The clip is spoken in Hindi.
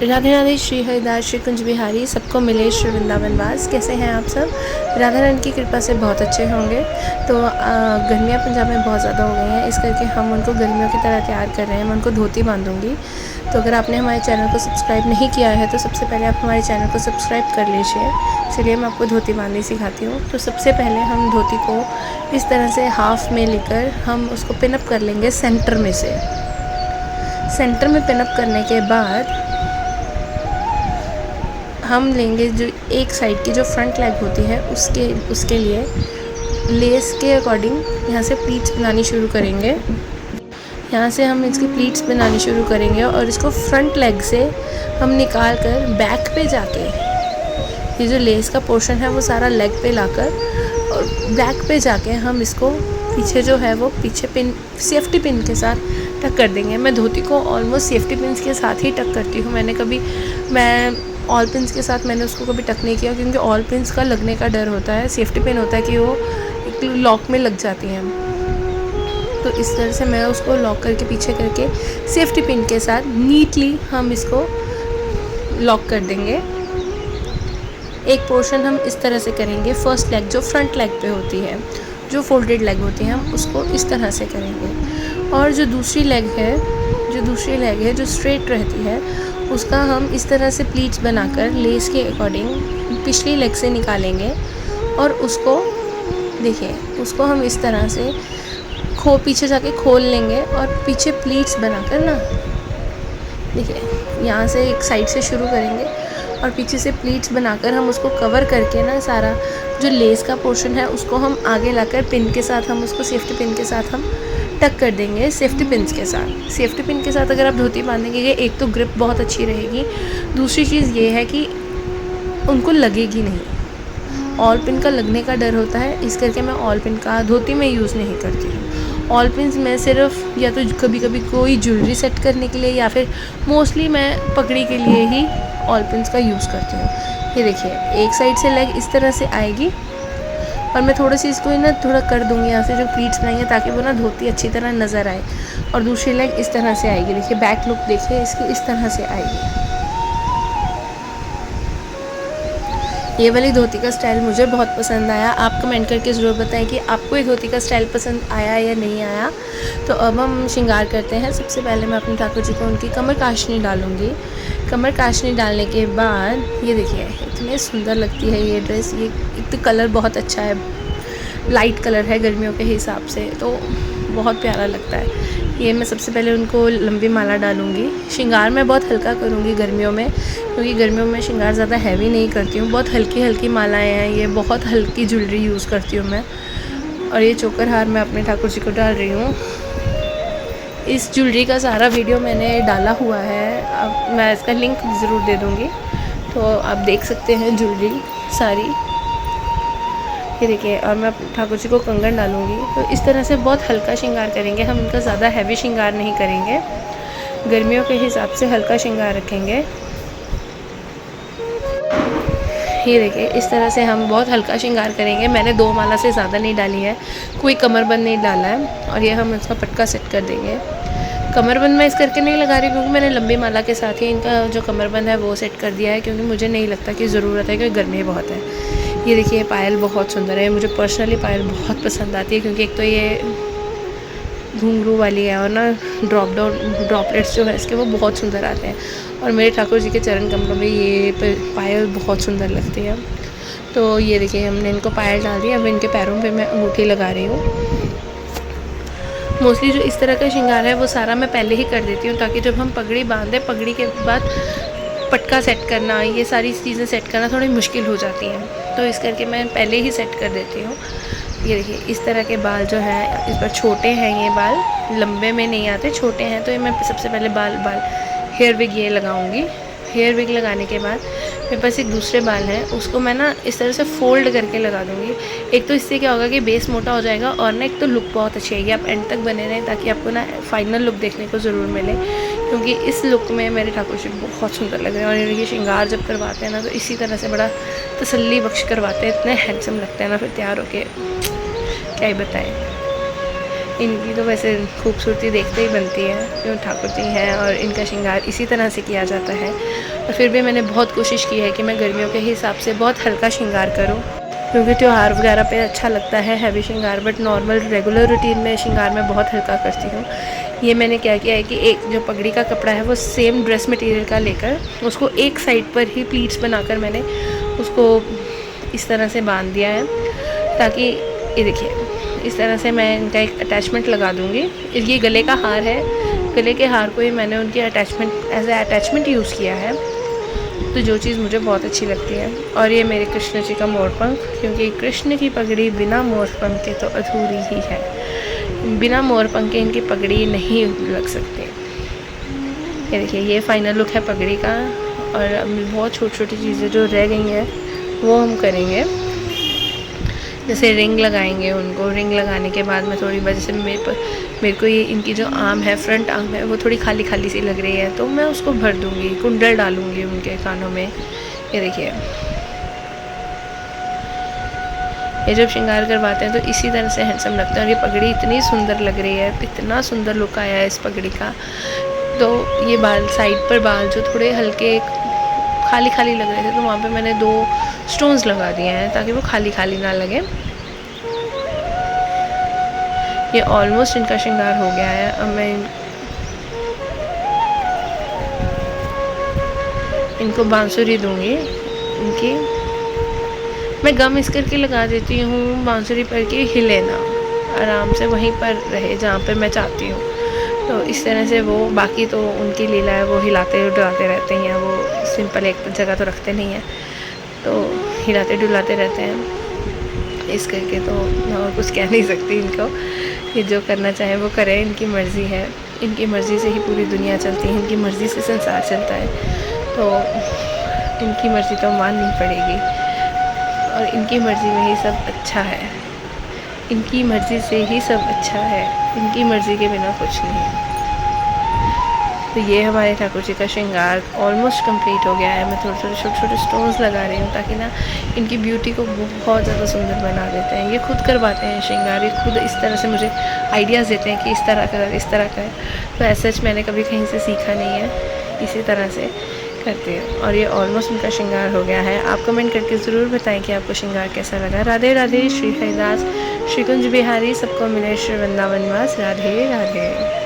राधे राधे, श्री हरिदास, श्री कुंज बिहारी, सबको मिले श्री वृंदावन वास। कैसे हैं आप सब? राधा रानी की कृपा से बहुत अच्छे होंगे। तो गर्मियाँ पंजाब में बहुत ज़्यादा हो गई हैं, इस करके हम उनको गर्मियों की तरह तैयार कर रहे हैं। मैं उनको धोती बांधूंगी। तो अगर आपने हमारे चैनल को सब्सक्राइब नहीं किया है तो सबसे पहले आप हमारे चैनल को सब्सक्राइब कर लीजिए। चलिए मैं आपको धोती बांधनी सिखाती हूँ। तो सबसे पहले हम धोती को इस तरह से हाफ में लेकर हम उसको पिनअप कर लेंगे सेंटर में से। सेंटर में पिनअप करने के बाद हम लेंगे जो एक साइड की जो फ्रंट लेग होती है उसके लिए लेस के अकॉर्डिंग यहाँ से प्लीट्स बनानी शुरू करेंगे। यहाँ से हम इसकी प्लीट्स बनानी शुरू करेंगे और इसको फ्रंट लेग से हम निकाल कर बैक पे जाके ये जो लेस का पोर्शन है वो सारा लेग पे लाकर और बैक पे जाके हम इसको पीछे जो है वो पीछे पिन सेफ्टी पिन के साथ टक कर देंगे। मैं धोती को ऑलमोस्ट सेफ्टी पिन के साथ ही टक करती हूँ। मैं ऑल पिन्स के साथ मैंने उसको कभी टक नहीं किया, क्योंकि ऑल पिन्स का लगने का डर होता है। सेफ्टी पिन होता है कि वो एक लॉक में लग जाती हैं। तो इस तरह से मैं उसको लॉक करके पीछे करके सेफ्टी पिन के साथ नीटली हम इसको लॉक कर देंगे। एक पोर्शन हम इस तरह से करेंगे। फर्स्ट लेग जो फ्रंट लेग पे होती है, जो फोल्डेड लेग होती है, हम उसको इस तरह से करेंगे। और जो दूसरी लेग है जो स्ट्रेट रहती है उसका हम इस तरह से प्लीट्स बनाकर लेस के अकॉर्डिंग पिछली लेग से निकालेंगे और उसको देखिए उसको हम इस तरह से पीछे जाके खोल लेंगे और पीछे प्लीट्स बनाकर ना देखिए यहाँ से एक साइड से शुरू करेंगे और पीछे से प्लीट्स बनाकर हम उसको कवर करके ना सारा जो लेस का पोर्शन है उसको हम आगे लाकर पिन के साथ हम उसको सेफ्टी पिन के साथ हम टक कर देंगे। सेफ्टी पिन के साथ अगर आप धोती बांधेंगे एक तो ग्रिप बहुत अच्छी रहेगी, दूसरी चीज़ ये है कि उनको लगेगी नहीं। ऑल पिन का लगने का डर होता है, इस करके मैं ऑल पिन का धोती में यूज़ नहीं करती हूँ। ऑल पिन्स मैं सिर्फ या तो कभी कभी कोई ज्वेलरी सेट करने के लिए या फिर मोस्टली मैं पगड़ी के लिए ही ऑल पिन्स का यूज़ करती हूँ। ये देखिए एक साइड से लेग इस तरह से आएगी और मैं थोड़ी सी इसको ना थोड़ा कर दूँगी यहाँ से जो प्लीट्स बनाएंगे ताकि वो ना धोती अच्छी तरह नज़र आए। और दूसरी लेग इस तरह से आएगी। देखिए बैक लुक देखिए इसकी इस तरह से आएगी। ये वाली धोती का स्टाइल मुझे बहुत पसंद आया। आप कमेंट करके ज़रूर बताएं कि आपको ये धोती का स्टाइल पसंद आया या नहीं आया। तो अब हम श्रृंगार करते हैं। सबसे पहले मैं अपने ठाकुर जी को उनकी कमर काशनी डालूँगी। कमर काशनी डालने के बाद ये देखिए इतनी सुंदर लगती है ये ड्रेस। ये एक तो कलर बहुत अच्छा है, लाइट कलर है गर्मियों के हिसाब से, तो बहुत प्यारा लगता है। ये मैं सबसे पहले उनको लंबी माला डालूँगी। श्रृंगार मैं बहुत हल्का करूँगी गर्मियों में, क्योंकि गर्मियों में श्रृंगार ज़्यादा हैवी नहीं करती हूँ। बहुत हल्की मालाएँ हैं, ये बहुत हल्की ज्वेलरी यूज़ करती हूँ मैं। और ये चोकर हार मैं अपने ठाकुर जी को डाल रही हूँ। इस ज्वेलरी का सारा वीडियो मैंने डाला हुआ है, अब मैं इसका लिंक ज़रूर दे दूँगी, तो आप देख सकते हैं ज्वेलरी सारी। ये देखिए और मैं ठाकुर जी को कंगन डालूँगी। तो इस तरह से बहुत हल्का श्रृंगार करेंगे हम, इनका ज़्यादा हैवी श्रृंगार नहीं करेंगे। गर्मियों के हिसाब से हल्का श्रृंगार रखेंगे। ये देखिए इस तरह से हम बहुत हल्का श्रृंगार करेंगे। मैंने 2 माला से ज़्यादा नहीं डाली है, कोई कमरबंद नहीं डाला है। और ये हम इसका पटका सेट कर देंगे। कमरबंद मैं इस करके नहीं लगा रही क्योंकि मैंने लंबी माला के साथ ही इनका जो कमरबंद है वो सेट कर दिया है, क्योंकि मुझे नहीं लगता कि ज़रूरत है, क्योंकि गर्मी बहुत है। ये देखिए पायल बहुत सुंदर है, मुझे पर्सनली पायल बहुत पसंद आती है, क्योंकि एक तो ये घुंघरू वाली है और ना ड्रॉपलेट्स जो है इसके वो बहुत सुंदर आते हैं। और मेरे ठाकुर जी के चरण कमलों में ये पायल बहुत सुंदर लगती है। तो ये देखिए हमने इनको पायल डाल दी। अब इनके पैरों पे मैं अंगूठी लगा रही हूँ। मोस्टली जो इस तरह का श्रृंगार है वो सारा मैं पहले ही कर देती हूँ, ताकि जब हम पगड़ी बांधें पगड़ी के बाद पटका सेट करना, ये सारी चीज़ें सेट करना थोड़ी मुश्किल हो जाती हैं। तो इस करके मैं पहले ही सेट कर देती हूँ। ये देखिए इस तरह के बाल जो है इस पर छोटे हैं, ये बाल लंबे में नहीं आते, छोटे हैं। तो ये मैं सबसे पहले बाल हेयर विग ये लगाऊंगी। हेयर विग लगाने के बाद मेरे पास एक दूसरे बाल हैं, उसको मैं ना इस तरह से फ़ोल्ड करके लगा दूँगी। एक तो इससे क्या होगा कि बेस मोटा हो जाएगा और ना एक तो लुक बहुत अच्छी आएगी। आप एंड तक बने रहें ताकि आपको ना फाइनल लुक देखने को ज़रूर मिले, क्योंकि इस लुक में मेरे ठाकुर जी बहुत सुंदर लग रहे हैं। और ये श्रृंगार जब करवाते हैं ना तो इसी तरह से बड़ा तसल्ली बख्श करवाते हैं। इतने हैंडसम लगते हैं ना, फिर तैयार होके क्या ही बताएं। इनकी तो वैसे खूबसूरती देखते ही बनती है, क्यों ठाकुर जी हैं और इनका श्रृंगार इसी तरह से किया जाता है। और फिर भी मैंने बहुत कोशिश की है कि मैं गर्मियों के हिसाब से बहुत हल्का श्रृंगार करूँ, क्योंकि त्यौहार वगैरह पे अच्छा लगता है हैवी श्रृंगार, बट नॉर्मल रेगुलर रूटीन में श्रृंगार मैं बहुत हल्का करती हूँ। ये मैंने क्या किया है कि एक जो पगड़ी का कपड़ा है वो सेम ड्रेस मटेरियल का लेकर उसको एक साइड पर ही प्लीट्स बनाकर मैंने उसको इस तरह से बांध दिया है, ताकि ये देखिए इस तरह से मैं इनका एक अटैचमेंट लगा दूँगी। ये गले का हार है, गले के हार को ही मैंने उनकी attachment as a attachment use किया है, तो जो चीज़ मुझे बहुत अच्छी लगती है। और ये मेरे कृष्ण जी का मोरपंख, क्योंकि कृष्ण की पगड़ी बिना मोरपंख के तो अधूरी ही है, बिना मोरपंख के इनकी पगड़ी नहीं लग सकती। ये देखिए ये फाइनल लुक है पगड़ी का। और अब बहुत छोटी छोटी चीज़ें जो रह गई हैं वो हम करेंगे, जैसे रिंग लगाएंगे उनको। रिंग लगाने के बाद में थोड़ी जैसे मेरे को ये इनकी जो आर्म है, फ्रंट आर्म है, वो थोड़ी खाली खाली सी लग रही है, तो मैं उसको भर दूँगी, कुंडल डालूँगी उनके कानों में। ये देखिए ये जब श्रृंगार करवाते हैं तो इसी तरह से हैंडसम लगता है। और ये पगड़ी इतनी सुंदर लग रही है, इतना सुंदर लुक आया है इस पगड़ी का। तो ये बाल साइड पर बाल जो थोड़े हल्के खाली खाली लग रहे थे, तो वहाँ पे मैंने 2 स्टोन्स लगा दिए हैं ताकि वो खाली खाली ना लगे। ये ऑलमोस्ट इनका श्रृंगार हो गया है। अब मैं इनको बांसुरी दूंगी। इनकी मैं गम इस करके लगा देती हूँ बांसुरी पर कि हिले ना, आराम से वहीं पर रहे जहाँ पर मैं चाहती हूँ। तो इस तरह से वो, बाकी तो उनकी लीला है, वो हिलाते डुलाते रहते हैं, वो सिंपल एक जगह तो रखते नहीं हैं, तो हिलाते डुलाते रहते हैं। इस करके तो मैं और कुछ कह नहीं सकती इनको, ये जो करना चाहे वो करें, इनकी मर्ज़ी है। इनकी मर्ज़ी से ही पूरी दुनिया चलती है, इनकी मर्ज़ी से संसार चलता है, तो इनकी मर्ज़ी तो माननी पड़ेगी। और इनकी मर्ज़ी में ही सब अच्छा है, इनकी मर्ज़ी से ही सब अच्छा है, इनकी मर्ज़ी के बिना कुछ नहीं। तो ये हमारे ठाकुर जी का श्रृंगार ऑलमोस्ट कंप्लीट हो गया है। मैं थोड़े थोड़े छोटे छोटे स्टोन्स लगा रही हूँ ताकि ना इनकी ब्यूटी को बहुत ज़्यादा सुंदर बना देते हैं। ये खुद करवाते हैं श्रृंगार, ये खुद इस तरह से मुझे आइडियाज़ देते हैं कि इस तरह कर, इस तरह कर। तो ऐसा सच मैंने कभी कहीं से सीखा नहीं है, इसी तरह से करते हैं। और ये ऑलमोस्ट उनका श्रृंगार हो गया है। आप कमेंट करके ज़रूर बताएं कि आपको श्रृंगार कैसा लगा। राधे राधे। श्री हरिदास श्री कुंज बिहारी सबको मिले श्री वृंदावन वास। राधे राधे।